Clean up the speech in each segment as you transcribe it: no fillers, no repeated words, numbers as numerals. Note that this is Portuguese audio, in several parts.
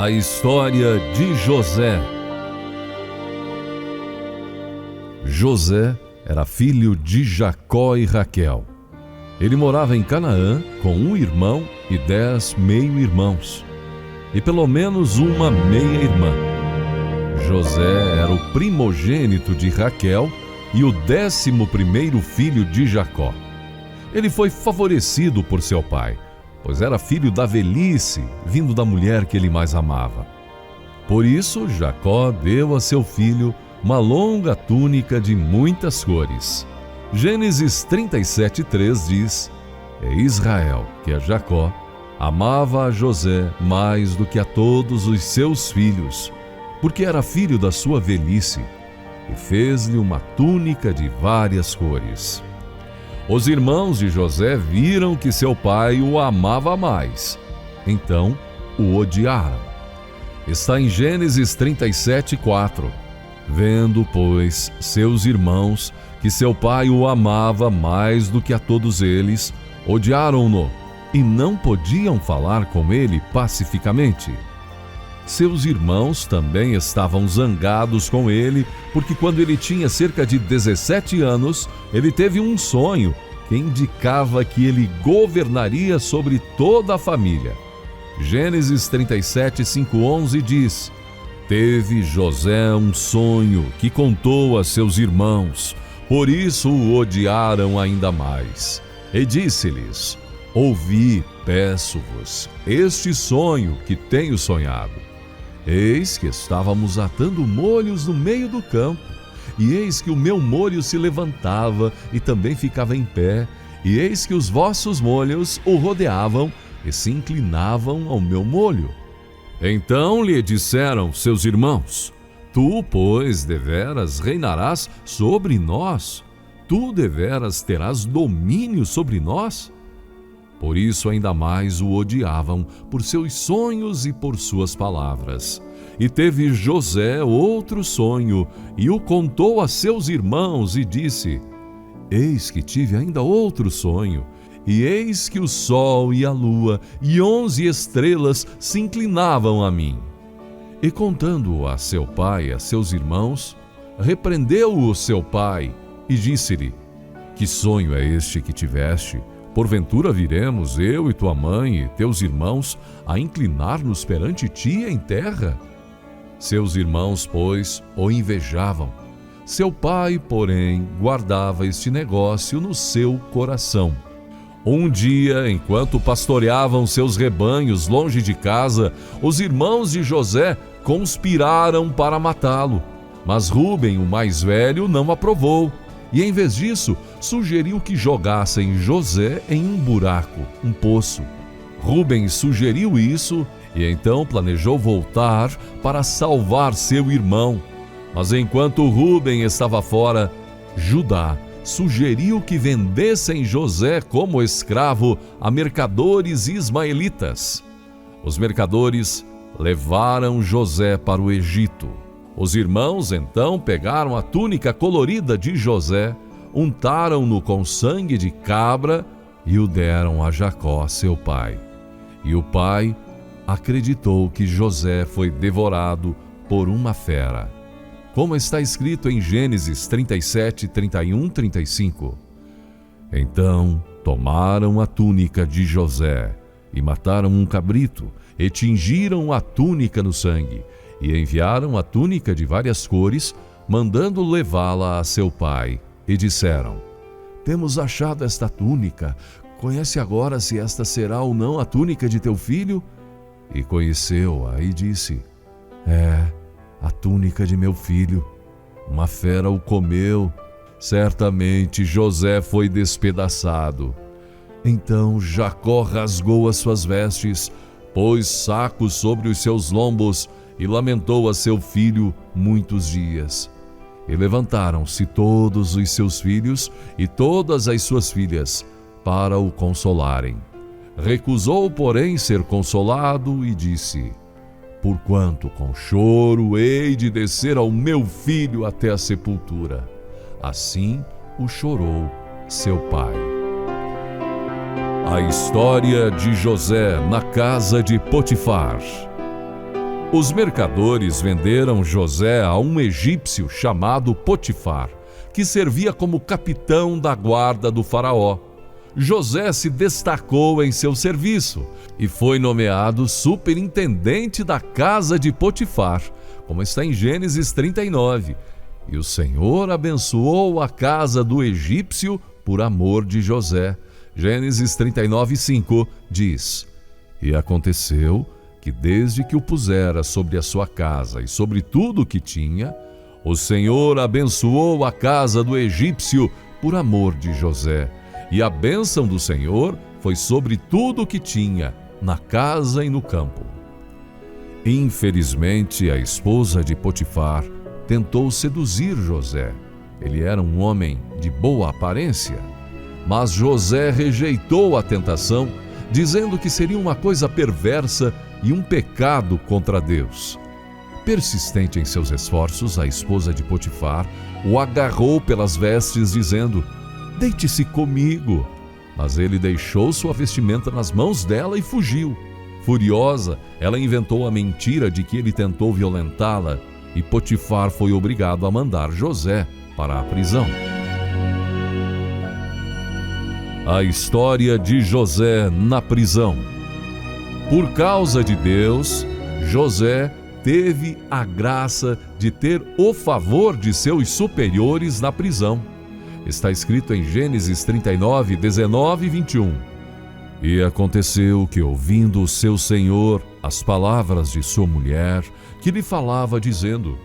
A história de José. José era filho de Jacó e Raquel. Ele morava em Canaã com um irmão e 10 meio-irmãos, e pelo menos uma meia-irmã. José era o primogênito de Raquel e o 11º filho de Jacó. Ele foi favorecido por seu pai, pois era filho da velhice, vindo da mulher que ele mais amava. Por isso, Jacó deu a seu filho uma longa túnica de muitas cores. Gênesis 37:3 diz: "E Israel, que é Jacó, amava a José mais do que a todos os seus filhos, porque era filho da sua velhice, e fez-lhe uma túnica de várias cores." Os irmãos de José viram que seu pai o amava mais, então o odiaram. Está em Gênesis 37:4. Vendo, pois, seus irmãos que seu pai o amava mais do que a todos eles, odiaram-no e não podiam falar com ele pacificamente. Seus irmãos também estavam zangados com ele, porque quando ele tinha cerca de 17 anos, ele teve um sonho que indicava que ele governaria sobre toda a família. Gênesis 37:5-11 diz: "Teve José um sonho que contou a seus irmãos, por isso o odiaram ainda mais. E disse-lhes: Ouvi, peço-vos, este sonho que tenho sonhado. Eis que estávamos atando molhos no meio do campo, e eis que o meu molho se levantava e também ficava em pé, e eis que os vossos molhos o rodeavam e se inclinavam ao meu molho. Então lhe disseram seus irmãos: Tu, pois, deveras reinarás sobre nós? Tu deveras terás domínio sobre nós? Por isso ainda mais o odiavam por seus sonhos e por suas palavras. E teve José outro sonho, e o contou a seus irmãos, e disse: Eis que tive ainda outro sonho, e eis que o sol e a lua e 11 estrelas se inclinavam a mim. E contando-o a seu pai e a seus irmãos, repreendeu-o seu pai, e disse-lhe: Que sonho é este que tiveste? Porventura viremos, eu e tua mãe e teus irmãos, a inclinar-nos perante ti em terra? Seus irmãos, pois, o invejavam. Seu pai, porém, guardava este negócio no seu coração. Um dia, enquanto pastoreavam seus rebanhos longe de casa, os irmãos de José conspiraram para matá-lo. Mas Rúben, o mais velho, não aprovou. E, em vez disso, sugeriu que jogassem José em um buraco, um poço. Rúben sugeriu isso e então planejou voltar para salvar seu irmão. Mas enquanto Rúben estava fora, Judá sugeriu que vendessem José como escravo a mercadores ismaelitas. Os mercadores levaram José para o Egito. Os irmãos então pegaram a túnica colorida de José, untaram-no com sangue de cabra e o deram a Jacó, seu pai. E o pai acreditou que José foi devorado por uma fera, como está escrito em Gênesis 37, 31, 35. Então tomaram a túnica de José e mataram um cabrito e tingiram a túnica no sangue e enviaram a túnica de várias cores, mandando levá-la a seu pai. E disseram: Temos achado esta túnica. Conhece agora se esta será ou não a túnica de teu filho? E conheceu-a e disse: É a túnica de meu filho. Uma fera o comeu. Certamente José foi despedaçado. Então Jacó rasgou as suas vestes, pôs sacos sobre os seus lombos e lamentou a seu filho muitos dias. E levantaram-se todos os seus filhos e todas as suas filhas para o consolarem. Recusou, porém, ser consolado e disse: Porquanto com choro hei de descer ao meu filho até a sepultura. Assim o chorou seu pai. A história de José na casa de Potifar. Os mercadores venderam José a um egípcio chamado Potifar, que servia como capitão da guarda do faraó. José se destacou em seu serviço e foi nomeado superintendente da casa de Potifar, como está em Gênesis 39. E o Senhor abençoou a casa do egípcio por amor de José. Gênesis 39:5 diz: E aconteceu que desde que o pusera sobre a sua casa e sobre tudo o que tinha, o Senhor abençoou a casa do egípcio por amor de José. E a bênção do Senhor foi sobre tudo o que tinha, na casa e no campo. Infelizmente, a esposa de Potifar tentou seduzir José. Ele era um homem de boa aparência. Mas José rejeitou a tentação, dizendo que seria uma coisa perversa e um pecado contra Deus. Persistente em seus esforços, a esposa de Potifar o agarrou pelas vestes, dizendo: Deite-se comigo. Mas ele deixou sua vestimenta nas mãos dela e fugiu. Furiosa, ela inventou a mentira de que ele tentou violentá-la, e Potifar foi obrigado a mandar José para a prisão. A história de José na prisão. Por causa de Deus, José teve a graça de ter o favor de seus superiores na prisão. Está escrito em Gênesis 39, 19 e 21. E aconteceu que, ouvindo o seu senhor as palavras de sua mulher, que lhe falava dizendo: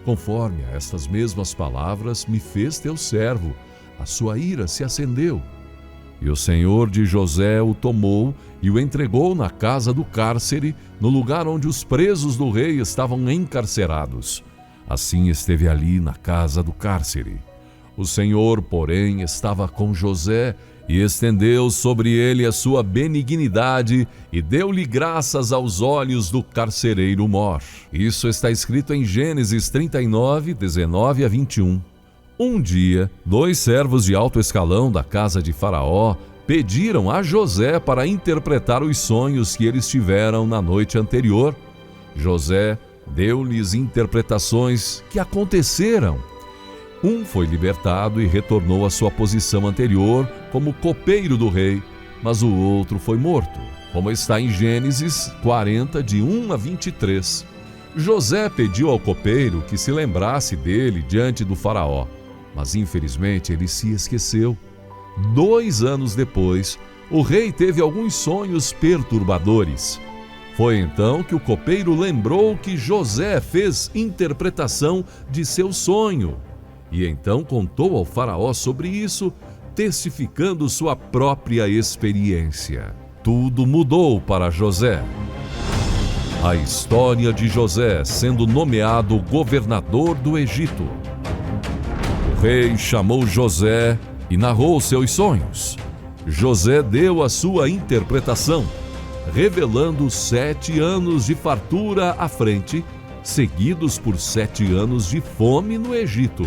Conforme a estas mesmas palavras me fez teu servo, a sua ira se acendeu. E o senhor de José o tomou e o entregou na casa do cárcere, no lugar onde os presos do rei estavam encarcerados. Assim esteve ali na casa do cárcere. O Senhor, porém, estava com José e estendeu sobre ele a sua benignidade e deu-lhe graças aos olhos do carcereiro mor. Isso está escrito em Gênesis 39, 19 a 21. Um dia, 2 servos de alto escalão da casa de Faraó pediram a José para interpretar os sonhos que eles tiveram na noite anterior. José deu-lhes interpretações que aconteceram. Um foi libertado e retornou à sua posição anterior como copeiro do rei, mas o outro foi morto, como está em Gênesis 40, de 1 a 23. José pediu ao copeiro que se lembrasse dele diante do faraó, mas infelizmente ele se esqueceu. 2 anos depois, o rei teve alguns sonhos perturbadores. Foi então que o copeiro lembrou que José fez interpretação de seu sonho. E então contou ao faraó sobre isso, testificando sua própria experiência. Tudo mudou para José. A história de José sendo nomeado governador do Egito. O rei chamou José e narrou seus sonhos. José deu a sua interpretação, revelando 7 anos de fartura à frente, seguidos por 7 anos de fome no Egito,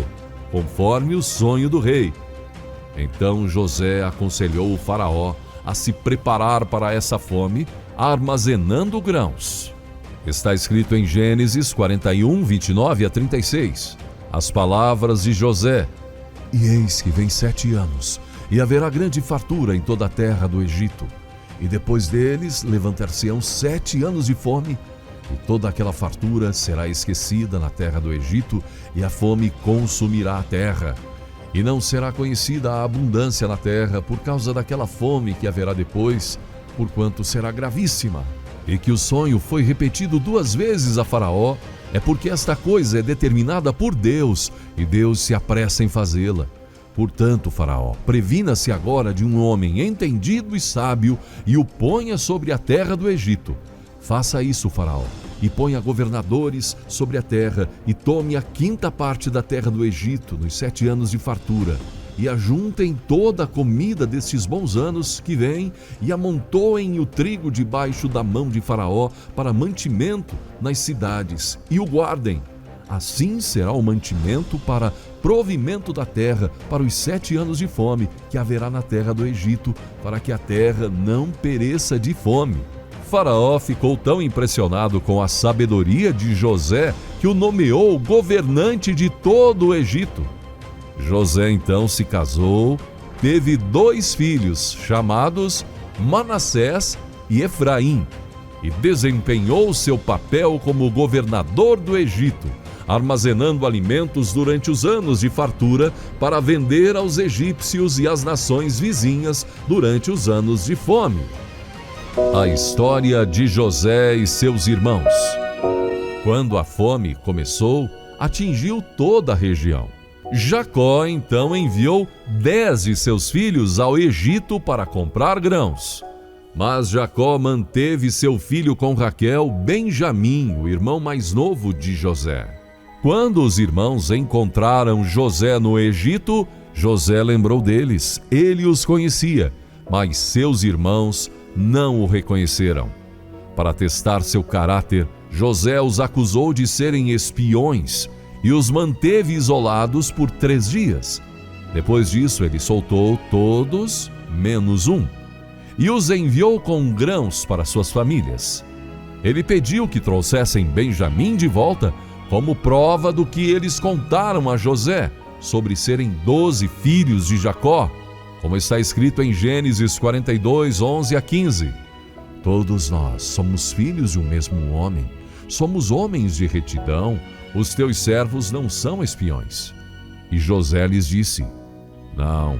conforme o sonho do rei. Então José aconselhou o faraó a se preparar para essa fome, armazenando grãos. Está escrito em Gênesis 41, 29 a 36. As palavras de José: E eis que vem 7 anos, e haverá grande fartura em toda a terra do Egito. E depois deles levantar-se-ão 7 anos de fome, e toda aquela fartura será esquecida na terra do Egito, e a fome consumirá a terra. E não será conhecida a abundância na terra por causa daquela fome que haverá depois, porquanto será gravíssima. E que o sonho foi repetido 2 vezes a Faraó, é porque esta coisa é determinada por Deus, e Deus se apressa em fazê-la. Portanto, Faraó, previna-se agora de um homem entendido e sábio, e o ponha sobre a terra do Egito. Faça isso, Faraó, e ponha governadores sobre a terra, e tome a 5ª parte da terra do Egito nos 7 anos de fartura, e ajuntem toda a comida destes bons anos que vêm, e amontoem o trigo debaixo da mão de Faraó para mantimento nas cidades, e o guardem. Assim será o mantimento para provimento da terra para os 7 anos de fome que haverá na terra do Egito, para que a terra não pereça de fome. Faraó ficou tão impressionado com a sabedoria de José que o nomeou governante de todo o Egito. José então se casou, teve 2 filhos chamados Manassés e Efraim e desempenhou seu papel como governador do Egito, armazenando alimentos durante os anos de fartura para vender aos egípcios e às nações vizinhas durante os anos de fome. A história de José e seus irmãos. Quando a fome começou, atingiu toda a região. Jacó então enviou 10 de seus filhos ao Egito para comprar grãos. Mas Jacó manteve seu filho com Raquel, Benjamim, o irmão mais novo de José. Quando os irmãos encontraram José no Egito, José lembrou deles. Ele os conhecia, mas seus irmãos não o reconheceram. Para testar seu caráter, José os acusou de serem espiões e os manteve isolados por 3 dias. Depois disso, ele soltou todos, menos um, e os enviou com grãos para suas famílias. Ele pediu que trouxessem Benjamim de volta como prova do que eles contaram a José sobre serem 12 filhos de Jacó, como está escrito em Gênesis 42, 11 a 15. Todos nós somos filhos de um mesmo homem, somos homens de retidão, os teus servos não são espiões. E José lhes disse: não,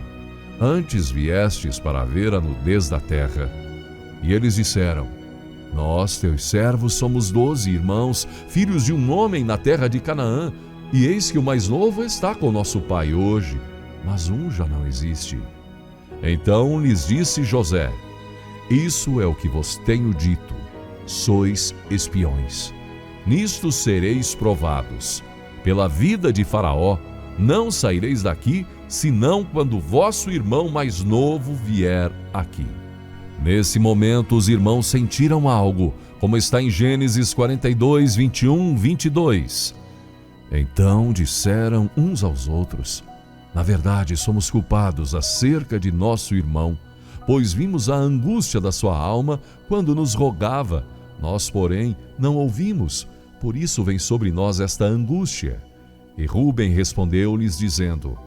antes viestes para ver a nudez da terra. E eles disseram: nós, teus servos, somos 12 irmãos, filhos de um homem na terra de Canaã, e eis que o mais novo está com nosso pai hoje, mas um já não existe. Então lhes disse José: isso é o que vos tenho dito, sois espiões. Nisto sereis provados. Pela vida de Faraó, não saireis daqui, senão quando vosso irmão mais novo vier aqui. Nesse momento, os irmãos sentiram algo, como está em Gênesis 42, 21, 22. Então disseram uns aos outros: na verdade, somos culpados acerca de nosso irmão, pois vimos a angústia da sua alma quando nos rogava. Nós, porém, não ouvimos, por isso vem sobre nós esta angústia. E Rúben respondeu-lhes, dizendo: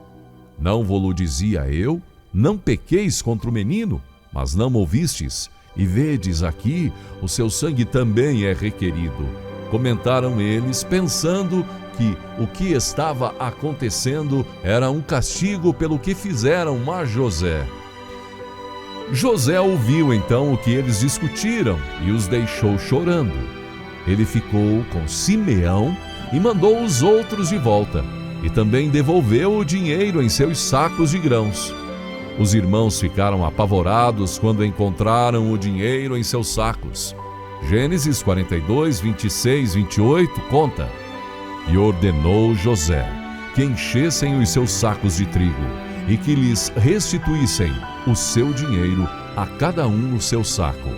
não vô-lo dizia eu? Não pequeis contra o menino, mas não ouvistes, e vedes aqui, o seu sangue também é requerido. Comentaram eles, pensando que o que estava acontecendo era um castigo pelo que fizeram a José. José ouviu então o que eles discutiram e os deixou chorando. Ele ficou com Simeão e mandou os outros de volta, e também devolveu o dinheiro em seus sacos de grãos. Os irmãos ficaram apavorados quando encontraram o dinheiro em seus sacos. Gênesis 42, 26, 28 conta: e ordenou José que enchessem os seus sacos de trigo e que lhes restituíssem o seu dinheiro a cada um no seu saco,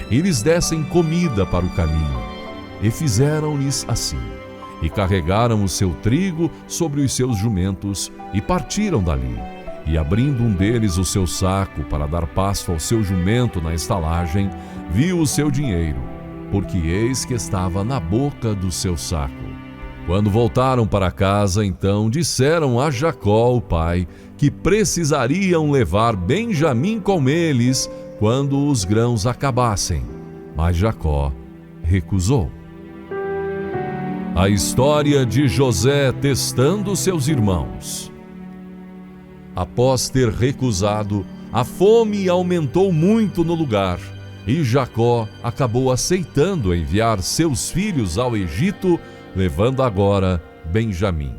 e lhes dessem comida para o caminho. E fizeram-lhes assim, e carregaram o seu trigo sobre os seus jumentos, e partiram dali. E abrindo um deles o seu saco para dar pasto ao seu jumento na estalagem, viu o seu dinheiro, porque eis que estava na boca do seu saco. Quando voltaram para casa, então disseram a Jacó, o pai, que precisariam levar Benjamim com eles quando os grãos acabassem. Mas Jacó recusou. A história de José testando seus irmãos. Após ter recusado, a fome aumentou muito no lugar, e Jacó acabou aceitando enviar seus filhos ao Egito, levando agora Benjamim.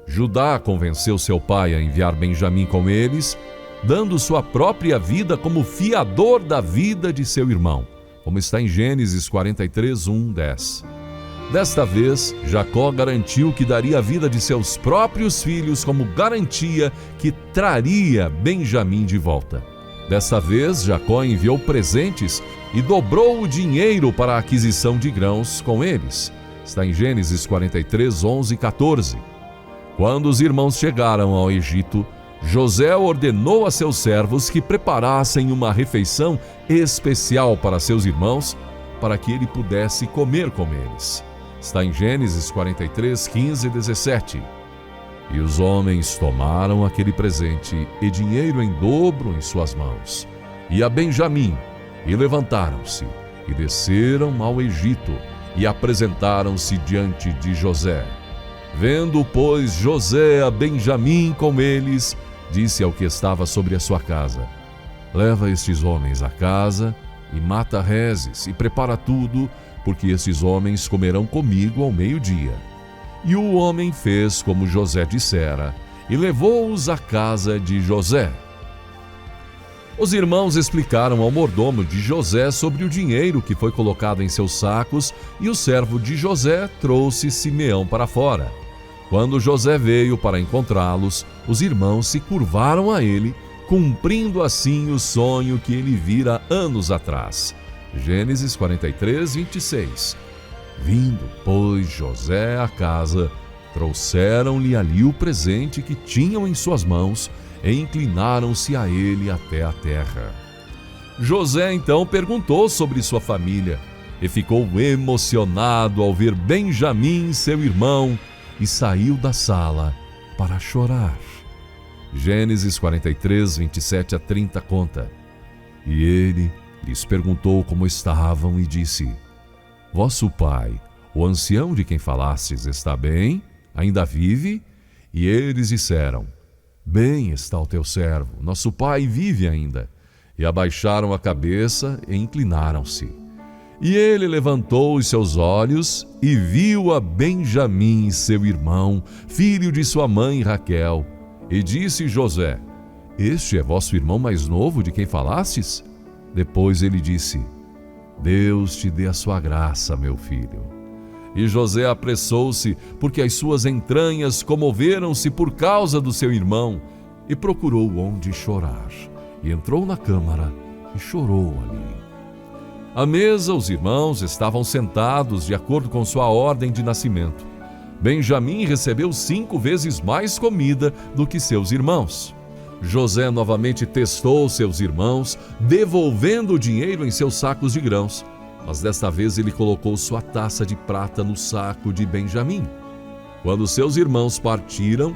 Judá convenceu seu pai a enviar Benjamim com eles, dando sua própria vida como fiador da vida de seu irmão, como está em Gênesis 43, 1, 10. Desta vez, Jacó garantiu que daria a vida de seus próprios filhos como garantia que traria Benjamim de volta. Desta vez, Jacó enviou presentes e dobrou o dinheiro para a aquisição de grãos com eles. Está em Gênesis 43, 11 e 14. Quando os irmãos chegaram ao Egito, José ordenou a seus servos que preparassem uma refeição especial para seus irmãos para que ele pudesse comer com eles. Está em Gênesis 43, 15 e 17. E os homens tomaram aquele presente e dinheiro em dobro em suas mãos, e a Benjamim, e levantaram-se, e desceram ao Egito, e apresentaram-se diante de José. Vendo, pois, José a Benjamim com eles, disse ao que estava sobre a sua casa: leva estes homens à casa, e mata reses, e prepara tudo, porque estes homens comerão comigo ao meio-dia. E o homem fez como José dissera, e levou-os à casa de José. Os irmãos explicaram ao mordomo de José sobre o dinheiro que foi colocado em seus sacos, e o servo de José trouxe Simeão para fora. Quando José veio para encontrá-los, os irmãos se curvaram a ele, cumprindo assim o sonho que ele vira anos atrás. Gênesis 43, 26. Vindo, pois, José à casa, trouxeram-lhe ali o presente que tinham em suas mãos e inclinaram-se a ele até a terra. José então perguntou sobre sua família e ficou emocionado ao ver Benjamim, seu irmão, e saiu da sala para chorar. Gênesis 43, 27 a 30 conta. E ele lhes perguntou como estavam e disse: vosso pai, o ancião de quem falastes, está bem? Ainda vive? E eles disseram: bem está o teu servo, nosso pai vive ainda. E abaixaram a cabeça e inclinaram-se. E ele levantou os seus olhos e viu a Benjamim, seu irmão, filho de sua mãe Raquel. E disse José: este é vosso irmão mais novo de quem falastes? Depois ele disse: Deus te dê a sua graça, meu filho. E José apressou-se, porque as suas entranhas comoveram-se por causa do seu irmão, e procurou onde chorar. E entrou na câmara e chorou ali. À mesa, os irmãos estavam sentados de acordo com sua ordem de nascimento. Benjamim recebeu 5 vezes mais comida do que seus irmãos. José novamente testou seus irmãos, devolvendo o dinheiro em seus sacos de grãos. Mas desta vez ele colocou sua taça de prata no saco de Benjamim. Quando seus irmãos partiram,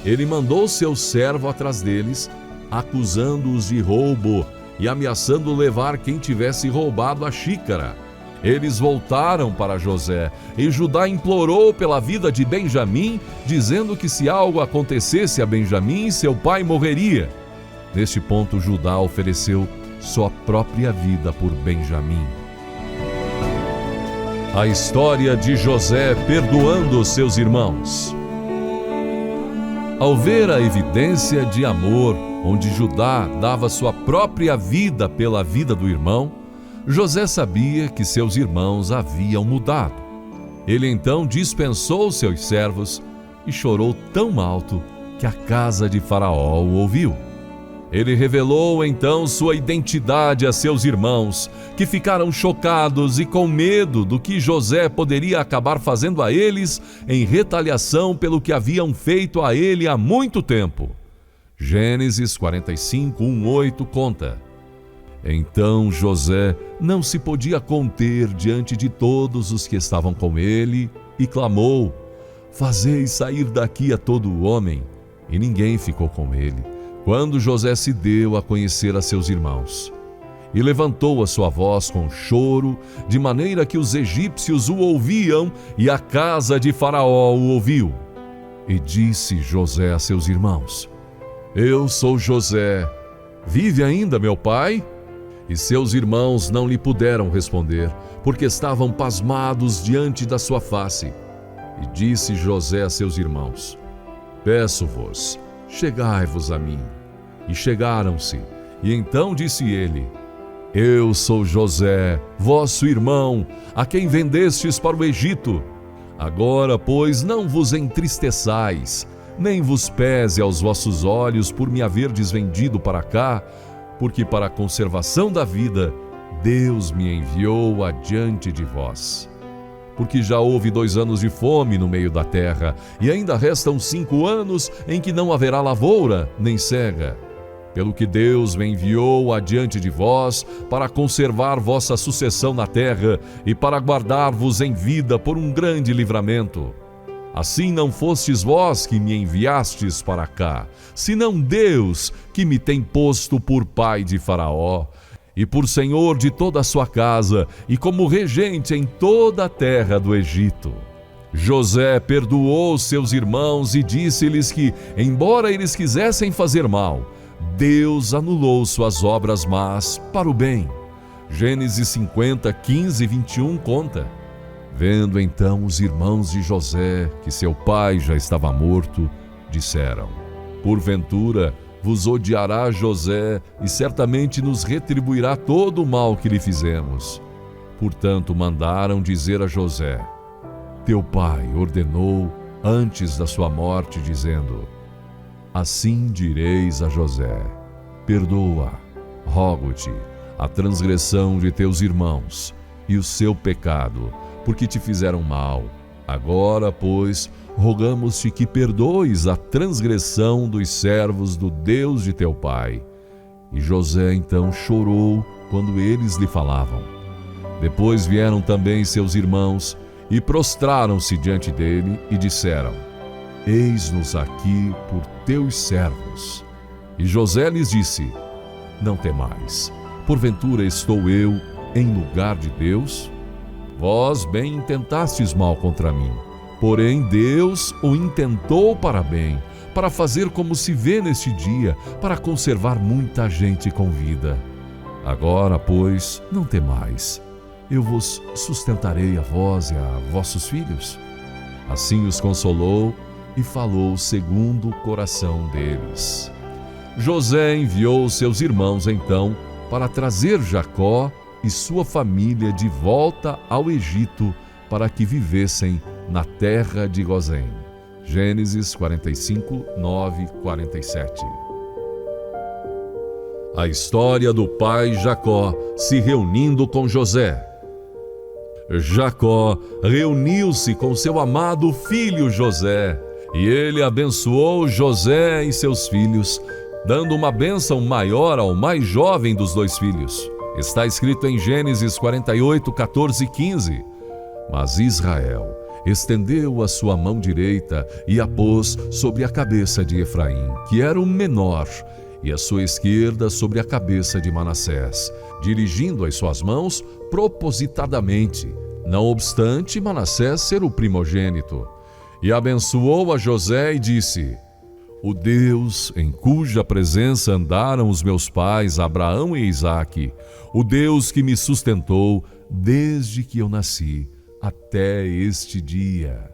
ele mandou seu servo atrás deles, acusando-os de roubo e ameaçando levar quem tivesse roubado a xícara. Eles voltaram para José, e Judá implorou pela vida de Benjamim, dizendo que se algo acontecesse a Benjamim, seu pai morreria. Neste ponto, Judá ofereceu sua própria vida por Benjamim. A história de José perdoando seus irmãos. Ao ver a evidência de amor, onde Judá dava sua própria vida pela vida do irmão, José sabia que seus irmãos haviam mudado. Ele então dispensou seus servos e chorou tão alto que a casa de Faraó o ouviu. Ele revelou então sua identidade a seus irmãos, que ficaram chocados e com medo do que José poderia acabar fazendo a eles em retaliação pelo que haviam feito a ele há muito tempo. Gênesis 45, 1-8 conta: Então José não se podia conter diante de todos os que estavam com ele e clamou: Fazei sair daqui a todo o homem. E ninguém ficou com ele, quando José se deu a conhecer a seus irmãos. E levantou a sua voz com choro, de maneira que os egípcios o ouviam e a casa de Faraó o ouviu. E disse José a seus irmãos: Eu sou José. Vive ainda meu pai? E seus irmãos não lhe puderam responder, porque estavam pasmados diante da sua face. E disse José a seus irmãos: Peço-vos, chegai-vos a mim. E chegaram-se. E então disse ele: Eu sou José, vosso irmão, a quem vendestes para o Egito. Agora, pois, não vos entristeçais, nem vos pese aos vossos olhos por me haverdes vendido para cá, porque para a conservação da vida Deus me enviou adiante de vós. Porque já houve 2 anos de fome no meio da terra, e ainda restam 5 anos em que não haverá lavoura nem cega. pelo que Deus me enviou adiante de vós para conservar vossa sucessão na terra e para guardar-vos em vida por um grande livramento. Assim não fostes vós que me enviastes para cá, senão Deus que me tem posto por pai de Faraó e por senhor de toda a sua casa e como regente em toda a terra do Egito. José perdoou seus irmãos e disse-lhes que, embora eles quisessem fazer mal, Deus anulou suas obras más para o bem. Gênesis 50, 15 e 21 conta: Vendo então os irmãos de José que seu pai já estava morto, disseram: Porventura vos odiará José e certamente nos retribuirá todo o mal que lhe fizemos. Portanto mandaram dizer a José: Teu pai ordenou antes da sua morte, dizendo: Assim direis a José: Perdoa, rogo-te, a transgressão de teus irmãos e o seu pecado, porque te fizeram mal. Agora, pois, rogamos-te que perdoes a transgressão dos servos do Deus de teu pai. E José então chorou quando eles lhe falavam. Depois vieram também seus irmãos e prostraram-se diante dele e disseram: Eis-nos aqui por teus servos. E José lhes disse: Não temais, porventura estou eu em lugar de Deus? Vós bem intentastes mal contra mim, porém Deus o intentou para bem, para fazer como se vê neste dia, para conservar muita gente com vida. Agora, pois, não temais, eu vos sustentarei a vós e a vossos filhos. Assim os consolou e falou segundo o coração deles. José enviou seus irmãos então para trazer Jacó e sua família de volta ao Egito para que vivessem na terra de Gozém. Gênesis 45, 9 e 47. A história do pai Jacó se reunindo com José. Jacó reuniu-se com seu amado filho José, e ele abençoou José e seus filhos, dando uma bênção maior ao mais jovem dos dois filhos. Está escrito em Gênesis 48, 14 e 15. Mas Israel estendeu a sua mão direita e a pôs sobre a cabeça de Efraim, que era o menor, e a sua esquerda sobre a cabeça de Manassés, dirigindo as suas mãos propositadamente, não obstante Manassés ser o primogênito. E abençoou a José e disse: O Deus em cuja presença andaram os meus pais Abraão e Isaque, o Deus que me sustentou desde que eu nasci até este dia.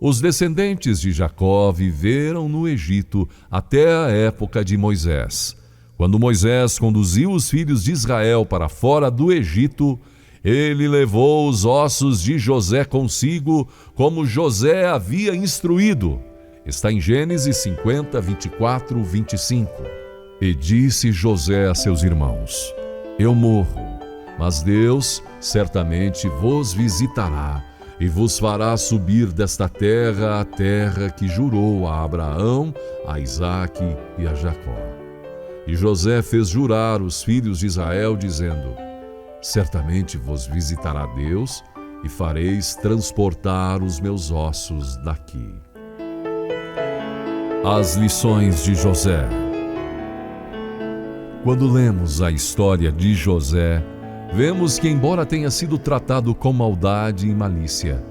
Os descendentes de Jacó viveram no Egito até a época de Moisés. Quando Moisés conduziu os filhos de Israel para fora do Egito, ele levou os ossos de José consigo, como José havia instruído. Está em Gênesis 50, 24, 25. E disse José a seus irmãos: Eu morro, mas Deus certamente vos visitará e vos fará subir desta terra a terra que jurou a Abraão, a Isaque e a Jacó. E José fez jurar os filhos de Israel, dizendo: Certamente vos visitará Deus e fareis transportar os meus ossos daqui. As lições de José. Quando lemos a história de José, vemos que, embora tenha sido tratado com maldade e malícia,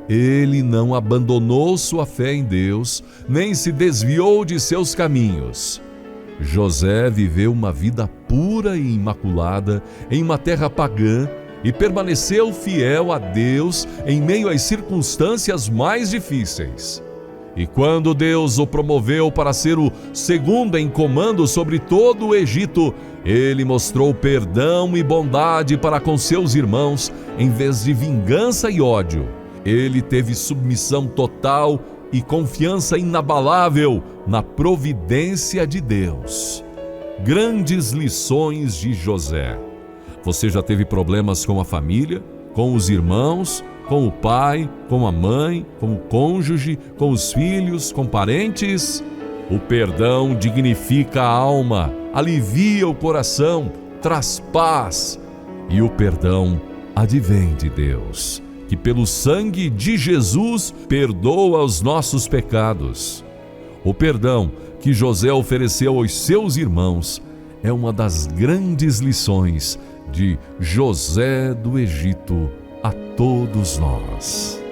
ele não abandonou sua fé em Deus, nem se desviou de seus caminhos. José viveu uma vida pura e imaculada em uma terra pagã e permaneceu fiel a Deus em meio às circunstâncias mais difíceis. E quando Deus o promoveu para ser o segundo em comando sobre todo o Egito, ele mostrou perdão e bondade para com seus irmãos, em vez de vingança e ódio. Ele teve submissão total e confiança inabalável na providência de Deus. Grandes lições de José. Você já teve problemas com a família, com os irmãos, com o pai, com a mãe, com o cônjuge, com os filhos, com parentes? O perdão dignifica a alma, alivia o coração, traz paz. E o perdão advém de Deus, que pelo sangue de Jesus perdoa os nossos pecados. O perdão que José ofereceu aos seus irmãos é uma das grandes lições de José do Egito a todos nós.